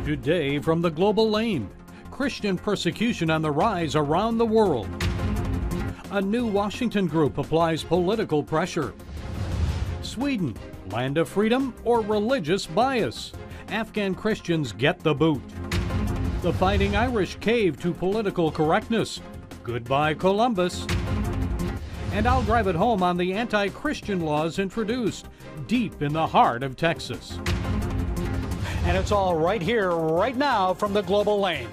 Today from the Global Lane, Christian persecution on the rise around the world. A new Washington group applies political pressure. Sweden, land of freedom or religious bias? Afghan Christians get the boot. The Fighting Irish cave to political correctness. Goodbye Columbus. And I'll drive it home on the anti-Christian laws introduced deep in the heart of Texas. And it's all right here, right now, from the Global Lane.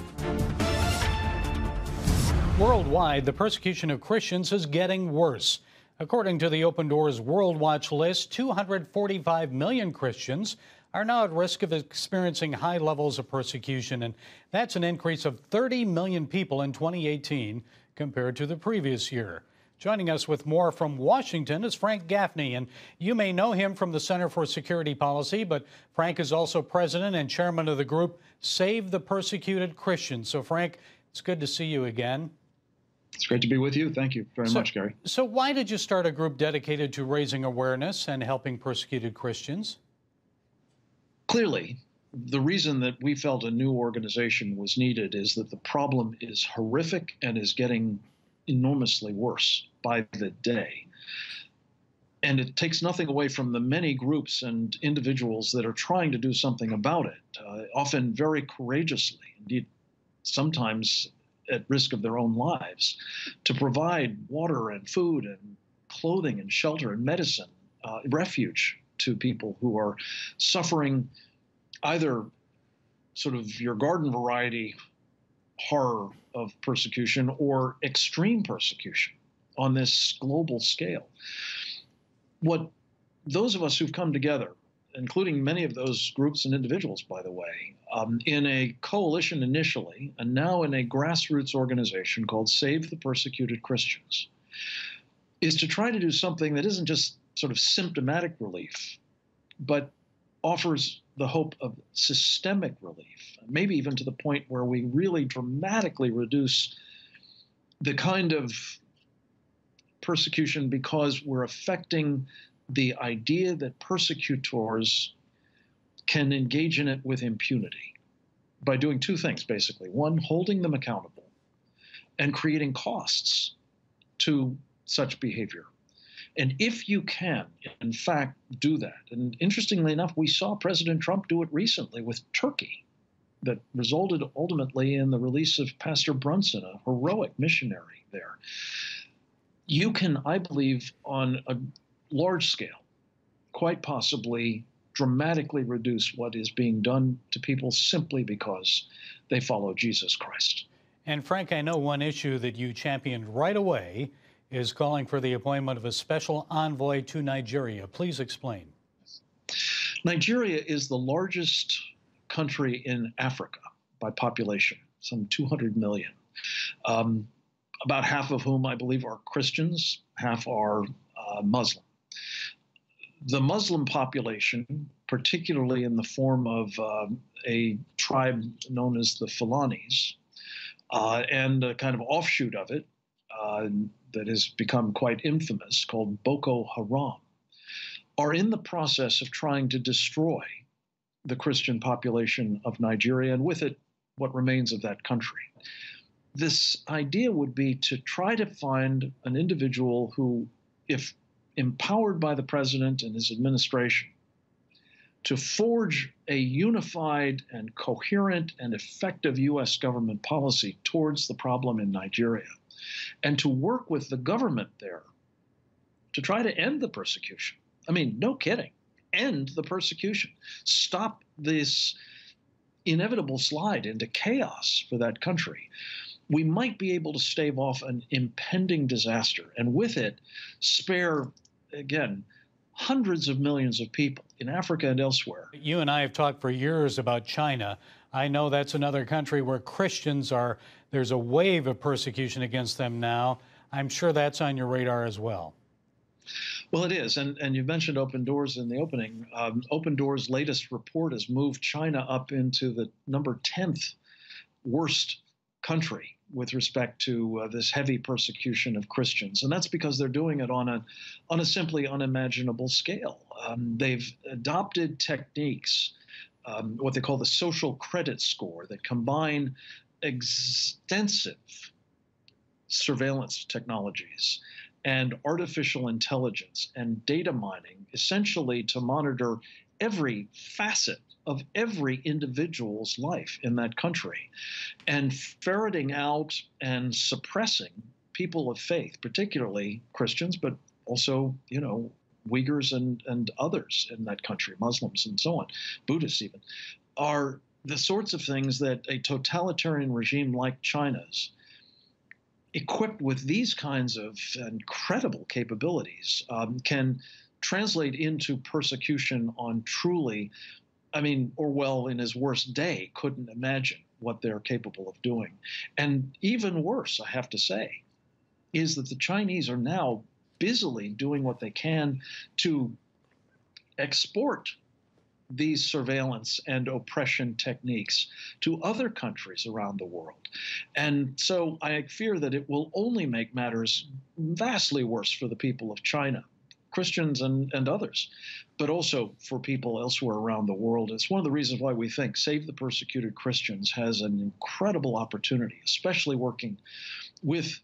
Worldwide, the persecution of Christians is getting worse. According to the Open Doors World Watch list, 245 million Christians are now at risk of experiencing high levels of persecution, and that's an increase of 30 million people in 2018 compared to the previous year. Joining us with more from Washington is Frank Gaffney, and you may know him from the Center for Security Policy, but Frank is also president and chairman of the group Save the Persecuted Christians. So, Frank, it's good to see you again. It's great to be with you. Thank you very much, Gary. So why did you start a group dedicated to raising awareness and helping persecuted Christians? Clearly, the reason that we felt a new organization was needed is that the problem is horrific and is getting enormously worse by the day. And it takes nothing away from the many groups and individuals that are trying to do something about it, often very courageously, indeed, sometimes at risk of their own lives, to provide water and food and clothing and shelter and medicine, refuge to people who are suffering either sort of your garden variety horror of persecution or extreme persecution on this global scale. What those of us who've come together, including many of those groups and individuals, by the way, in a coalition initially, and now in a grassroots organization called Save the Persecuted Christians, is to try to do something that isn't just sort of symptomatic relief, but offers the hope of systemic relief, maybe even to the point where we really dramatically reduce the kind of persecution because we're affecting the idea that persecutors can engage in it with impunity by doing two things, basically. One, holding them accountable and creating costs to such behavior. And if you can, in fact, do that, and interestingly enough, we saw President Trump do it recently with Turkey, that resulted ultimately in the release of Pastor Brunson, a heroic missionary there. You can, I believe, on a large scale, quite possibly dramatically reduce what is being done to people simply because they follow Jesus Christ. And Frank, I know one issue that you championed right away is calling for the appointment of a special envoy to Nigeria. Please explain. Nigeria is the largest country in Africa by population, some 200 million. About half of whom I believe are Christians, half are Muslim. The Muslim population, particularly in the form of a tribe known as the Fulanis, and a kind of offshoot of it that has become quite infamous, called Boko Haram, are in the process of trying to destroy the Christian population of Nigeria, and with it, what remains of that country. This idea would be to try to find an individual who, if empowered by the president and his administration, to forge a unified and coherent and effective U.S. government policy towards the problem in Nigeria, and to work with the government there to try to end the persecution. I mean, no kidding, end the persecution. Stop this inevitable slide into chaos for that country. We might be able to stave off an impending disaster, and with it, spare, again, hundreds of millions of people in Africa and elsewhere. You and I have talked for years about China. I know that's another country where Christians there's a wave of persecution against them now. I'm sure that's on your radar as well. Well, it is, and you mentioned Open Doors in the opening. Open Doors' latest report has moved China up into the number 10th worst country with respect to this heavy persecution of Christians, and that's because they're doing it on a simply unimaginable scale. They've adopted techniques what they call the social credit score, that combine extensive surveillance technologies and artificial intelligence and data mining, essentially to monitor every facet of every individual's life in that country, and ferreting out and suppressing people of faith, particularly Christians, but also, Uyghurs and others in that country, Muslims and so on, Buddhists even, are the sorts of things that a totalitarian regime like China's, equipped with these kinds of incredible capabilities, can translate into persecution on truly, Orwell in his worst day couldn't imagine what they're capable of doing. And even worse, I have to say, is that the Chinese are now busily doing what they can to export these surveillance and oppression techniques to other countries around the world. And so I fear that it will only make matters vastly worse for the people of China, Christians and others, but also for people elsewhere around the world. It's one of the reasons why we think Save the Persecuted Christians has an incredible opportunity, especially working with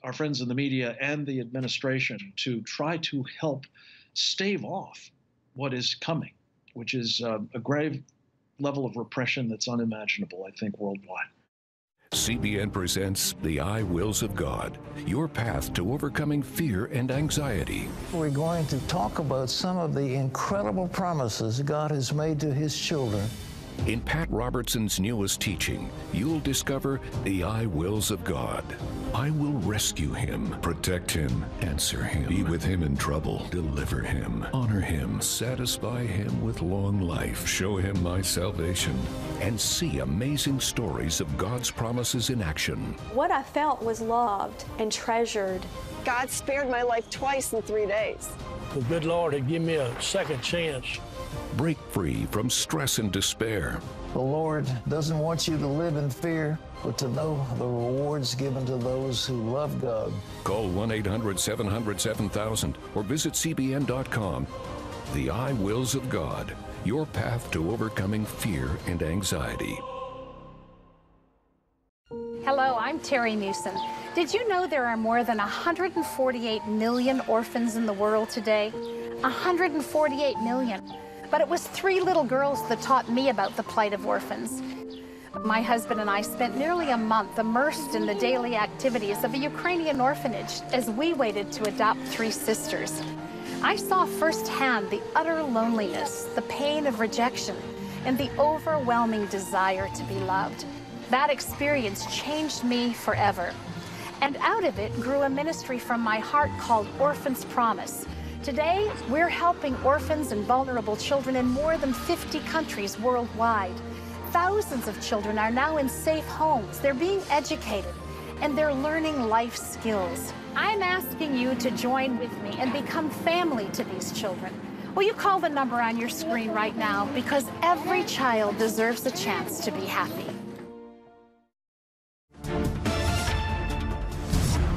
our friends in the media and the administration, to try to help stave off what is coming, which is a grave level of repression that's unimaginable, I think, worldwide. CBN presents The I Wills of God, your path to overcoming fear and anxiety. We're going to talk about some of the incredible promises God has made to His children. In Pat Robertson's newest teaching, you'll discover the I wills of God. I will rescue him, protect him, answer him, be with him in trouble, deliver him, honor him, satisfy him with long life, show him my salvation, and see amazing stories of God's promises in action. What I felt was loved and treasured. God spared my life twice in 3 days. The good Lord had given me a second chance. Break free from stress and despair. The Lord doesn't want you to live in fear, but to know the rewards given to those who love God. Call 1-800-700-7000 or visit cbn.com. The I Wills of God, your path to overcoming fear and anxiety. Hello, I'm Terry Newsom. Did you know there are more than 148 million orphans in the world today? 148 million. But it was 3 little girls that taught me about the plight of orphans. My husband and I spent nearly a month immersed in the daily activities of a Ukrainian orphanage as we waited to adopt 3 sisters. I saw firsthand the utter loneliness, the pain of rejection, and the overwhelming desire to be loved. That experience changed me forever. And out of it grew a ministry from my heart called Orphan's Promise. Today, we're helping orphans and vulnerable children in more than 50 countries worldwide. Thousands of children are now in safe homes. They're being educated, and they're learning life skills. I'm asking you to join with me and become family to these children. Will you call the number on your screen right now? Because every child deserves a chance to be happy.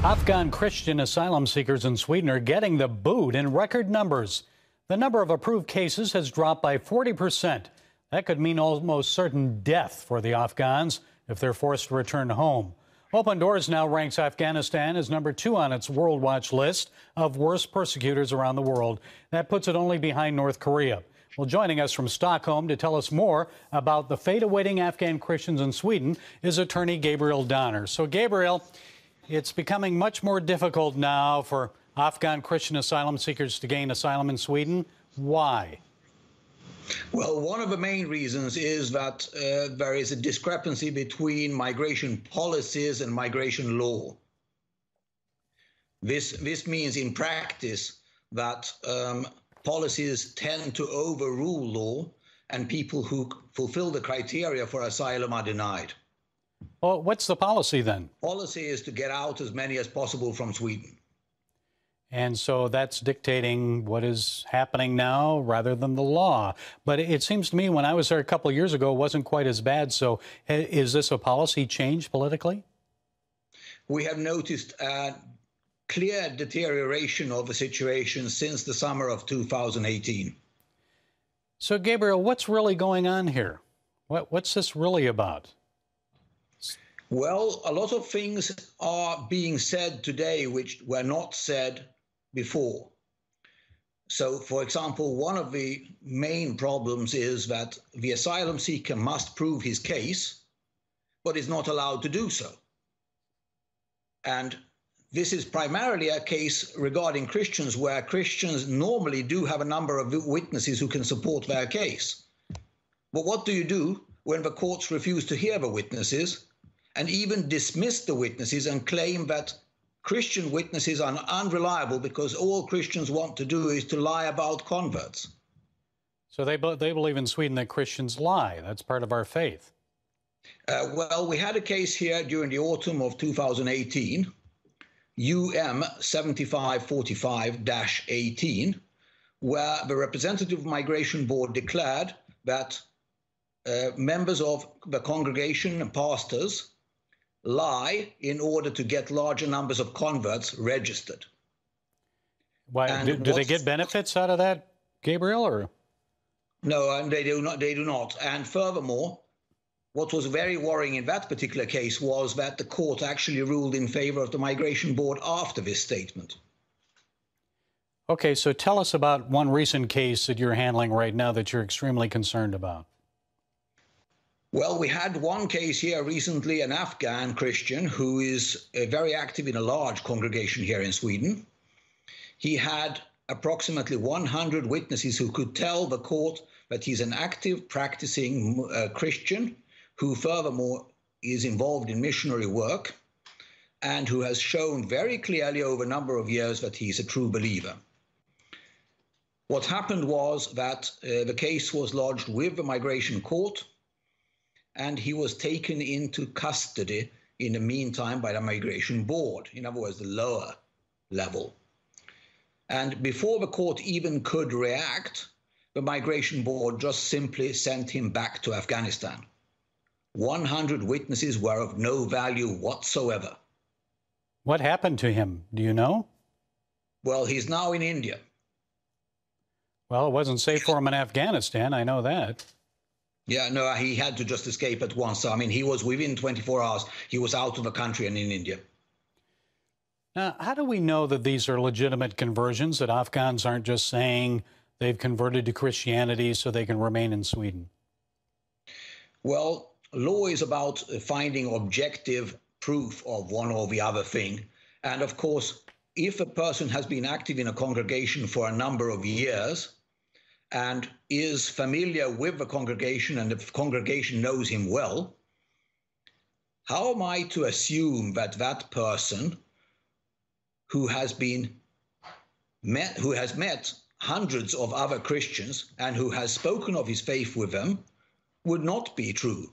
Afghan Christian asylum seekers in Sweden are getting the boot in record numbers. The number of approved cases has dropped by 40%. That could mean almost certain death for the Afghans if they're forced to return home. Open Doors now ranks Afghanistan as number 2 on its World Watch list of worst persecutors around the world. That puts it only behind North Korea. Well, joining us from Stockholm to tell us more about the fate awaiting Afghan Christians in Sweden is attorney Gabriel Donner. So, Gabriel, it's becoming much more difficult now for Afghan Christian asylum seekers to gain asylum in Sweden. Why? Well, one of the main reasons is that there is a discrepancy between migration policies and migration law. This means in practice that policies tend to overrule law, and people who fulfill the criteria for asylum are denied. Well, what's the policy then? Policy is to get out as many as possible from Sweden. And so that's dictating what is happening now rather than the law. But it seems to me when I was there a couple of years ago, it wasn't quite as bad. So is this a policy change politically? We have noticed a clear deterioration of the situation since the summer of 2018. So, Gabriel, what's really going on here? What's this really about? Well, a lot of things are being said today which were not said before. So, for example, one of the main problems is that the asylum seeker must prove his case, but is not allowed to do so. And this is primarily a case regarding Christians, where Christians normally do have a number of witnesses who can support their case. But what do you do when the courts refuse to hear the witnesses and even dismiss the witnesses and claim that Christian witnesses are unreliable because all Christians want to do is to lie about converts? So they believe in Sweden that Christians lie. That's part of our faith. Well, we had a case here during the autumn of 2018, UM 7545-18, where the representative migration board declared that members of the congregation and pastors lie in order to get larger numbers of converts registered. Why, do they get benefits out of that, Gabriel, or? No, and they do not. They do not. And furthermore, what was very worrying in that particular case was that the court actually ruled in favor of the migration board after this statement. Okay, so tell us about one recent case that you're handling right now that you're extremely concerned about. Well, we had one case here recently, an Afghan Christian who is very active in a large congregation here in Sweden. He had approximately 100 witnesses who could tell the court that he's an active, practicing Christian who furthermore is involved in missionary work and who has shown very clearly over a number of years that he's a true believer. What happened was that the case was lodged with the migration court, and he was taken into custody in the meantime by the migration board, in other words, the lower level. And before the court even could react, the migration board just simply sent him back to Afghanistan. 100 witnesses were of no value whatsoever. What happened to him? Do you know? Well, he's now in India. Well, it wasn't safe for him in Afghanistan, I know that. Yeah, no, he had to just escape at once. I mean, he was within 24 hours, he was out of the country and in India. Now, how do we know that these are legitimate conversions, that Afghans aren't just saying they've converted to Christianity so they can remain in Sweden? Well, law is about finding objective proof of one or the other thing. And of course, if a person has been active in a congregation for a number of years and is familiar with the congregation and the congregation knows him well, how am I to assume that that person who has met hundreds of other Christians and who has spoken of his faith with them would not be true?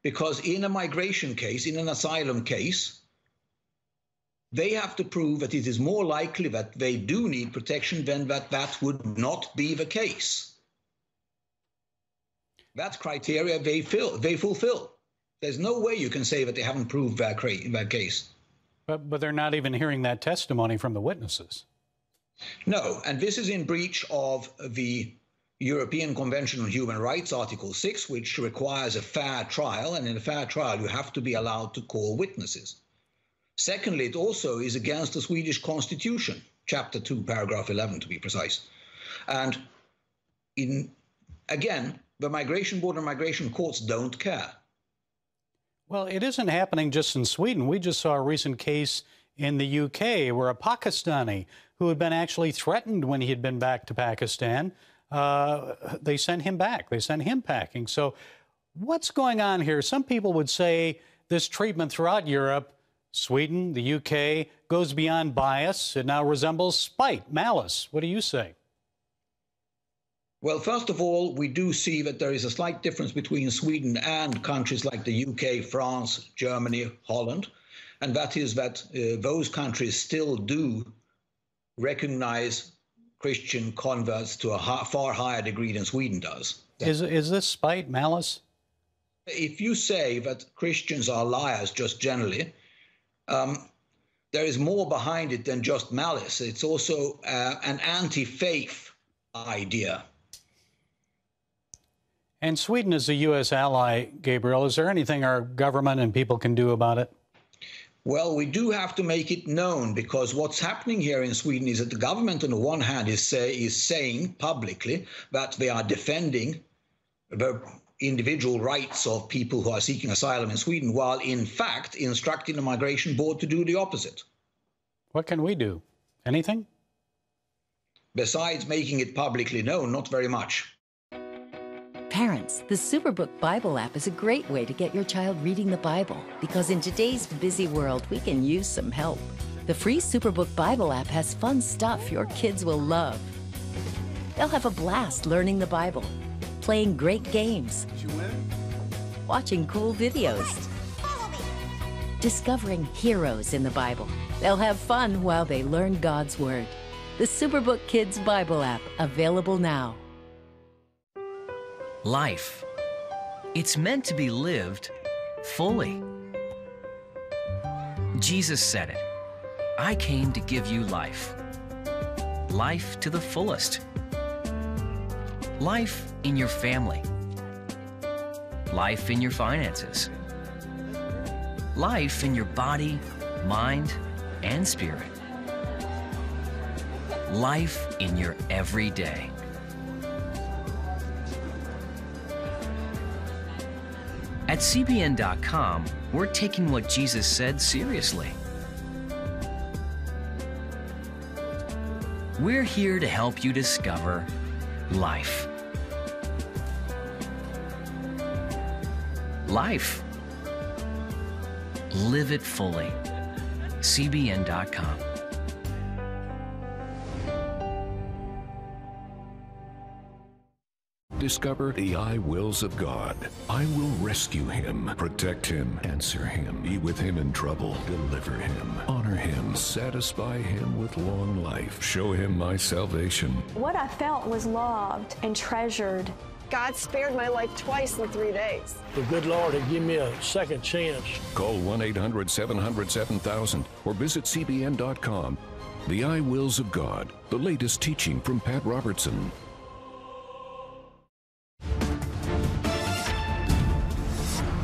Because in a migration case, in an asylum case, they have to prove that it is more likely that they do need protection than that would not be the case. That criteria they fulfill. There's no way you can say that they haven't proved that case. But they're not even hearing that testimony from the witnesses. No, and this is in breach of the European Convention on Human Rights, Article 6, which requires a fair trial, and in a fair trial you have to be allowed to call witnesses. Secondly, it also is against the Swedish Constitution, Chapter 2, Paragraph 11 to be precise. And again, the Migration Board and Migration Courts don't care. Well, it isn't happening just in Sweden. We just saw a recent case in the UK where a Pakistani who had been actually threatened when he had been back to Pakistan, they sent him back. They sent him packing. So what's going on here? Some people would say this treatment throughout Europe, Sweden, the UK, goes beyond bias. It now resembles spite, malice. What do you say? Well, first of all, we do see that there is a slight difference between Sweden and countries like the UK, France, Germany, Holland, and that is that those countries still do recognize Christian converts to a far higher degree than Sweden does. Is this spite, malice? If you say that Christians are liars just generally, there is more behind it than just malice. It's also an anti-faith idea. And Sweden is a U.S. ally, Gabriel. Is there anything our government and people can do about it? Well, we do have to make it known, because what's happening here in Sweden is that the government on the one hand is saying publicly that they are defending the individual rights of people who are seeking asylum in Sweden, while in fact instructing the migration board to do the opposite. What can we do? Anything? Besides making it publicly known, not very much. Parents, the SUPERBOOK Bible app is a great way to get your child reading the Bible, because in today's busy world, we can use some help. The free SUPERBOOK Bible app has fun stuff your kids will love. They'll have a blast learning the Bible, playing great games, watching cool videos, discovering heroes in the Bible. They'll have fun while they learn God's Word. The SUPERBOOK Kids Bible app, available now. Life. It's meant to be lived fully. Jesus said it. I came to give you life. Life to the fullest. Life in your family. Life in your finances. Life in your body, mind, and spirit. Life in your everyday. At CBN.com, we're taking what Jesus said seriously. We're here to help you discover life. Life. Live it fully. CBN.com. Discover the I wills of God. I will rescue him, protect him, answer him, be with him in trouble, deliver him, honor him, satisfy him with long life, show him my salvation. What I felt was loved and treasured. God spared my life twice in 3 days. The good Lord had given me a second chance. Call 1-800-700-7000 or visit CBN.com. The I wills of God, the latest teaching from Pat Robertson.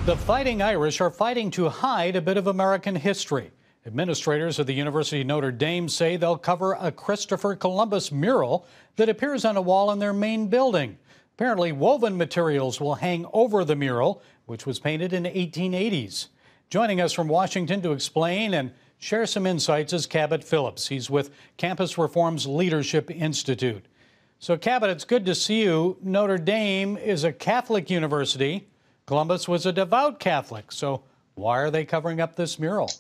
The Fighting Irish are fighting to hide a bit of American history. Administrators of the University of Notre Dame say they'll cover a Christopher Columbus mural that appears on a wall in their main building. Apparently, woven materials will hang over the mural, which was painted in the 1880s. Joining us from Washington to explain and share some insights is Cabot Phillips. He's with Campus Reform's Leadership Institute. So, Cabot, it's good to see you. Notre Dame is a Catholic university. Columbus was a devout Catholic, so why are they covering up this mural?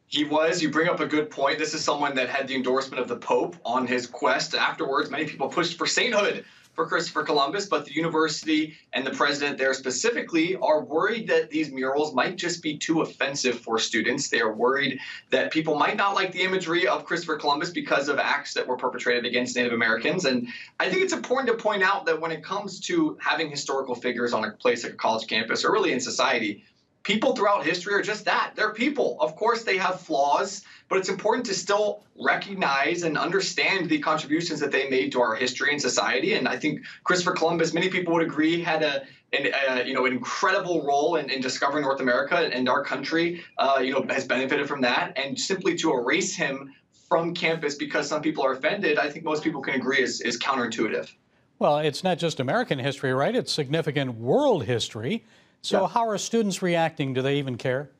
He was. You bring up a good point. This is someone that had the endorsement of the Pope on his quest. Afterwards, many people pushed for sainthood for Christopher Columbus, but the university and the president there specifically are worried that these murals might just be too offensive for students. They are worried that people might not like the imagery of Christopher Columbus because of acts that were perpetrated against Native Americans. And I think it's important to point out that when it comes to having historical figures on a place like a college campus or really in society, people throughout history are just that. They're people. Of course, they have flaws, but it's important to still recognize and understand the contributions that they made to our history and society. And I think Christopher Columbus, many people would agree, had an incredible role in discovering North America, and our country, has benefited from that. And simply to erase him from campus because some people are offended, I think most people can agree is counterintuitive. Well, it's not just American history, right? It's significant world history. So how are students reacting? Do they even care?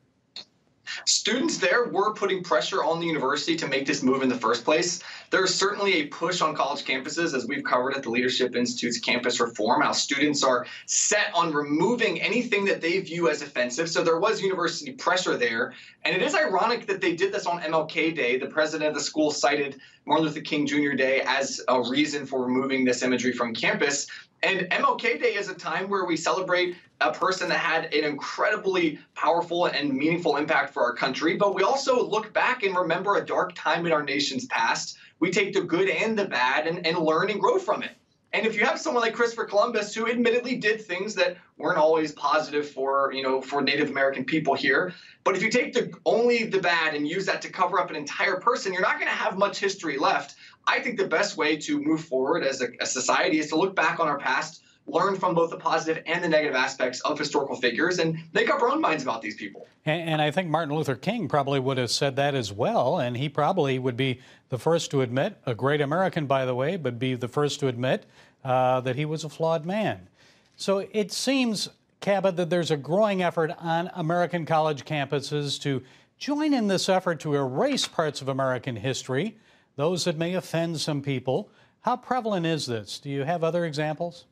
Students there were putting pressure on the university to make this move in the first place. There's certainly a push on college campuses, as we've covered at the Leadership Institute's campus reform, how students are set on removing anything that they view as offensive. So there was university pressure there. And it is ironic that they did this on MLK Day. The president of the school cited Martin Luther King Jr. Day as a reason for removing this imagery from campus. And MLK Day is a time where we celebrate a person that had an incredibly powerful and meaningful impact for our country. But we also look back and remember a dark time in our nation's past. We take the good and the bad and learn and grow from it. And if you have someone like Christopher Columbus, who admittedly did things that weren't always positive for Native American people here, but if you take only the bad and use that to cover up an entire person, you're not going to have much history left. I think the best way to move forward as a society is to look back on our past learn from both the positive and the negative aspects of historical figures and make up our own minds about these people. And I think Martin Luther King probably would have said that as well, and he probably would be the first to admit, a great American, by the way, but be the first to admit that he was a flawed man. So it seems, Cabot, that there's a growing effort on American college campuses to join in this effort to erase parts of American history, those that may offend some people. How prevalent is this? Do you have other examples?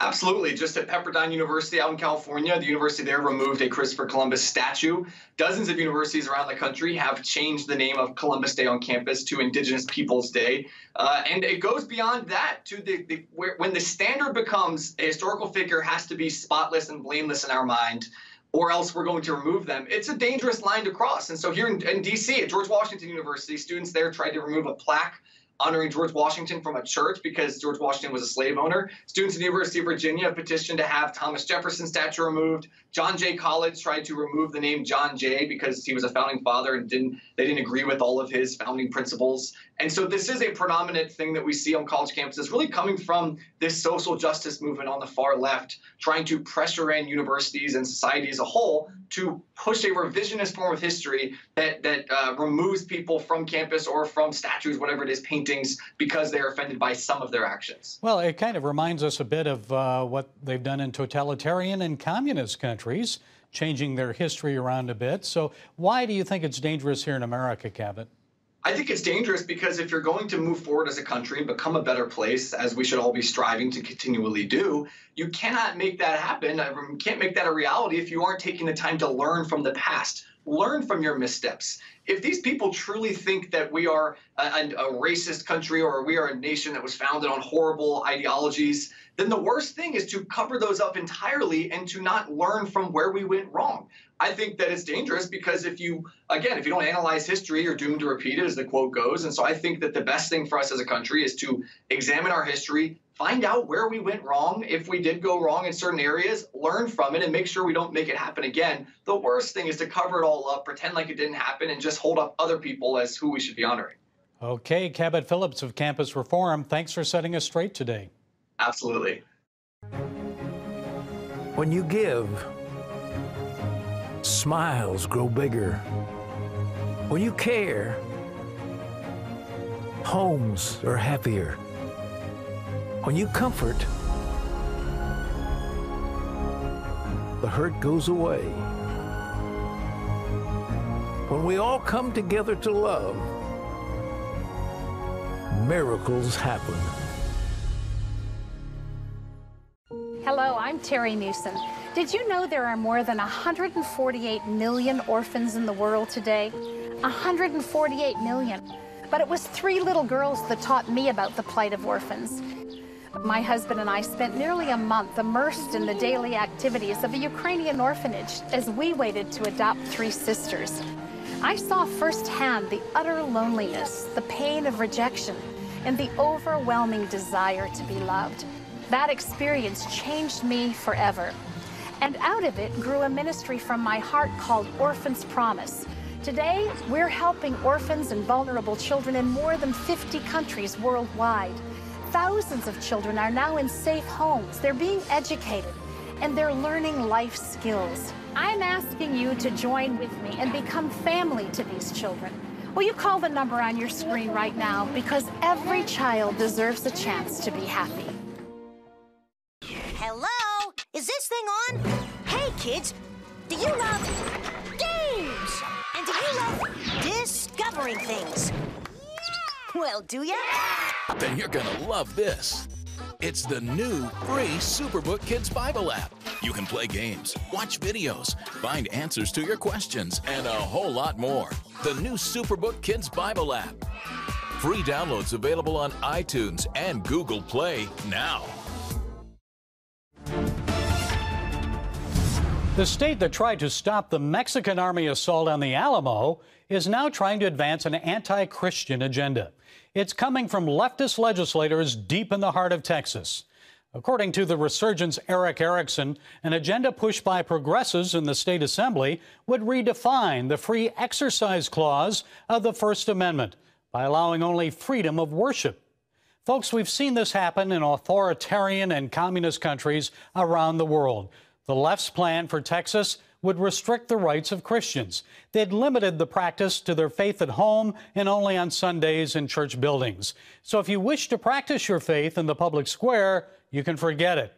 Absolutely. Just at Pepperdine University out in California, the university there removed a Christopher Columbus statue. Dozens of universities around the country have changed the name of Columbus Day on campus to Indigenous Peoples Day. And it goes beyond that to when the standard becomes a historical figure has to be spotless and blameless in our mind, or else we're going to remove them. It's a dangerous line to cross. And so here in D.C. at George Washington University, students there tried to remove a plaque honoring George Washington from a church because George Washington was a slave owner. Students at the University of Virginia petitioned to have Thomas Jefferson's statue removed. John Jay College tried to remove the name John Jay because he was a founding father and they didn't agree with all of his founding principles. And so this is a predominant thing that we see on college campuses, really coming from this social justice movement on the far left, trying to pressure in universities and society as a whole to push a revisionist form of history that removes people from campus or from statues, whatever it is, paintings, because they're offended by some of their actions. Well, it kind of reminds us a bit of what they've done in totalitarian and communist countries, changing their history around a bit. So why do you think it's dangerous here in America, Cabot? I think it's dangerous because if you're going to move forward as a country and become a better place, as we should all be striving to continually do, you cannot make that happen. You can't make that a reality if you aren't taking the time to learn from the past. Learn from your missteps. If these people truly think that we are a racist country or we are a nation that was founded on horrible ideologies, then the worst thing is to cover those up entirely and to not learn from where we went wrong. I think that it's dangerous because if you don't analyze history, you're doomed to repeat it, as the quote goes. And so I think that the best thing for us as a country is to examine our history, find out where we went wrong. If we did go wrong in certain areas, learn from it and make sure we don't make it happen again. The worst thing is to cover it all up, pretend like it didn't happen, and just hold up other people as who we should be honoring. Okay, Cabot Phillips of Campus Reform, thanks for setting us straight today. Absolutely. When you give, smiles grow bigger. When you care, homes are happier. When you comfort, the hurt goes away. When we all come together to love, miracles happen. Hello, I'm Terry Newsom. Did you know there are more than 148 million orphans in the world today? 148 million. But it was 3 little girls that taught me about the plight of orphans. My husband and I spent nearly a month immersed in the daily activities of a Ukrainian orphanage as we waited to adopt 3 sisters. I saw firsthand the utter loneliness, the pain of rejection, and the overwhelming desire to be loved. That experience changed me forever. And out of it grew a ministry from my heart called Orphans Promise. Today, we're helping orphans and vulnerable children in more than 50 countries worldwide. Thousands of children are now in safe homes. They're being educated, and they're learning life skills. I'm asking you to join with me and become family to these children. Will you call the number on your screen right now? Because every child deserves a chance to be happy. Hello? Is this thing on? Hey, kids, do you love games? And do you love discovering things? Well, do ya? Then you're gonna love this. It's the new free SUPERBOOK Kids Bible app. You can play games, watch videos, find answers to your questions, and a whole lot more. The new SUPERBOOK Kids Bible app. Free downloads available on iTunes and Google Play now. The state that tried to stop the Mexican army assault on the Alamo is now trying to advance an anti-Christian agenda. It's coming from leftist legislators deep in the heart of Texas. According to the Resurgent's Eric Erickson, an agenda pushed by progressives in the state assembly would redefine the free exercise clause of the First Amendment by allowing only freedom of worship. Folks, we've seen this happen in authoritarian and communist countries around the world. The left's plan for Texas would restrict the rights of Christians. They'd limited the practice to their faith at home and only on Sundays in church buildings. So if you wish to practice your faith in the public square, you can forget it.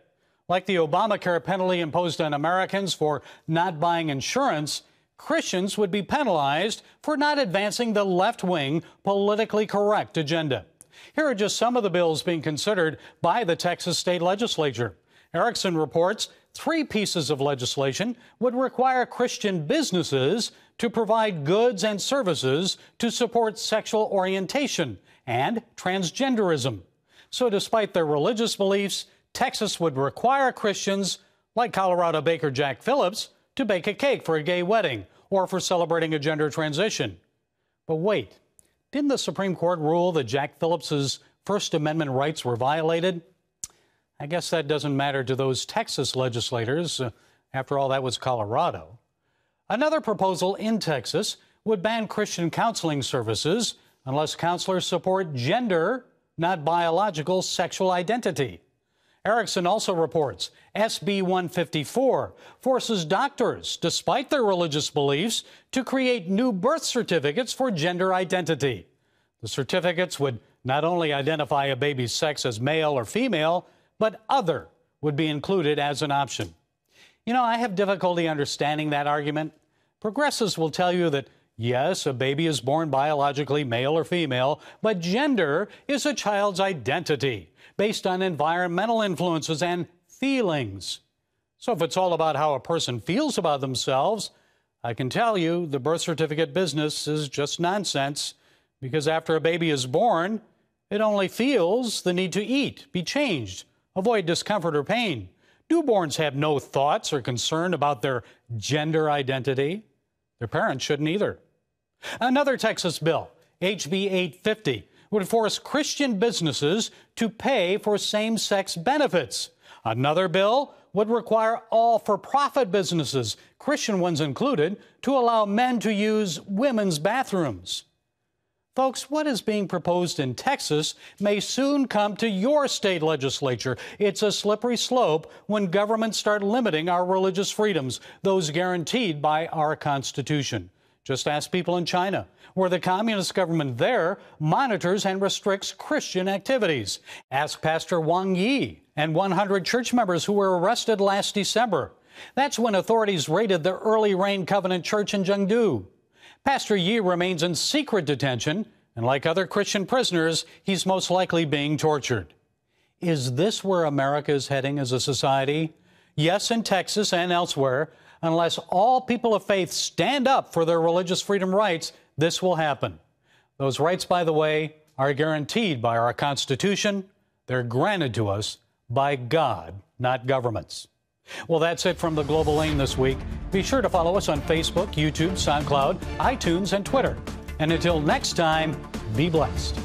Like the Obamacare penalty imposed on Americans for not buying insurance, Christians would be penalized for not advancing the left-wing, politically correct agenda. Here are just some of the bills being considered by the Texas state legislature. Erickson reports 3 pieces of legislation would require Christian businesses to provide goods and services to support sexual orientation and transgenderism. So despite their religious beliefs, Texas would require Christians, like Colorado baker Jack Phillips, to bake a cake for a gay wedding or for celebrating a gender transition. But wait, didn't the Supreme Court rule that Jack Phillips's First Amendment rights were violated? I guess that doesn't matter to those Texas legislators. After all, that was Colorado. Another proposal in Texas would ban Christian counseling services unless counselors support gender, not biological sexual identity. Erickson also reports SB 154 forces doctors, despite their religious beliefs, to create new birth certificates for gender identity. The certificates would not only identify a baby's sex as male or female, but other would be included as an option. You know, I have difficulty understanding that argument. Progressives will tell you that, yes, a baby is born biologically male or female, but gender is a child's identity based on environmental influences and feelings. So if it's all about how a person feels about themselves, I can tell you the birth certificate business is just nonsense, because after a baby is born, it only feels the need to eat, be changed, avoid discomfort or pain. Newborns have no thoughts or concern about their gender identity. Their parents shouldn't either. Another Texas bill, HB 850, would force Christian businesses to pay for same-sex benefits. Another bill would require all for-profit businesses, Christian ones included, to allow men to use women's bathrooms. Folks, what is being proposed in Texas may soon come to your state legislature. It's a slippery slope when governments start limiting our religious freedoms, those guaranteed by our Constitution. Just ask people in China, where the communist government there monitors and restricts Christian activities. Ask Pastor Wang Yi and 100 church members who were arrested last December. That's when authorities raided the Early Rain Covenant Church in Chengdu. Pastor Yi remains in secret detention, and like other Christian prisoners, he's most likely being tortured. Is this where America is heading as a society? Yes, in Texas and elsewhere. Unless all people of faith stand up for their religious freedom rights, this will happen. Those rights, by the way, are guaranteed by our Constitution. They're granted to us by God, not governments. Well, that's it from the Global Lane this week. Be sure to follow us on Facebook, YouTube, SoundCloud, iTunes, and Twitter. And until next time, be blessed.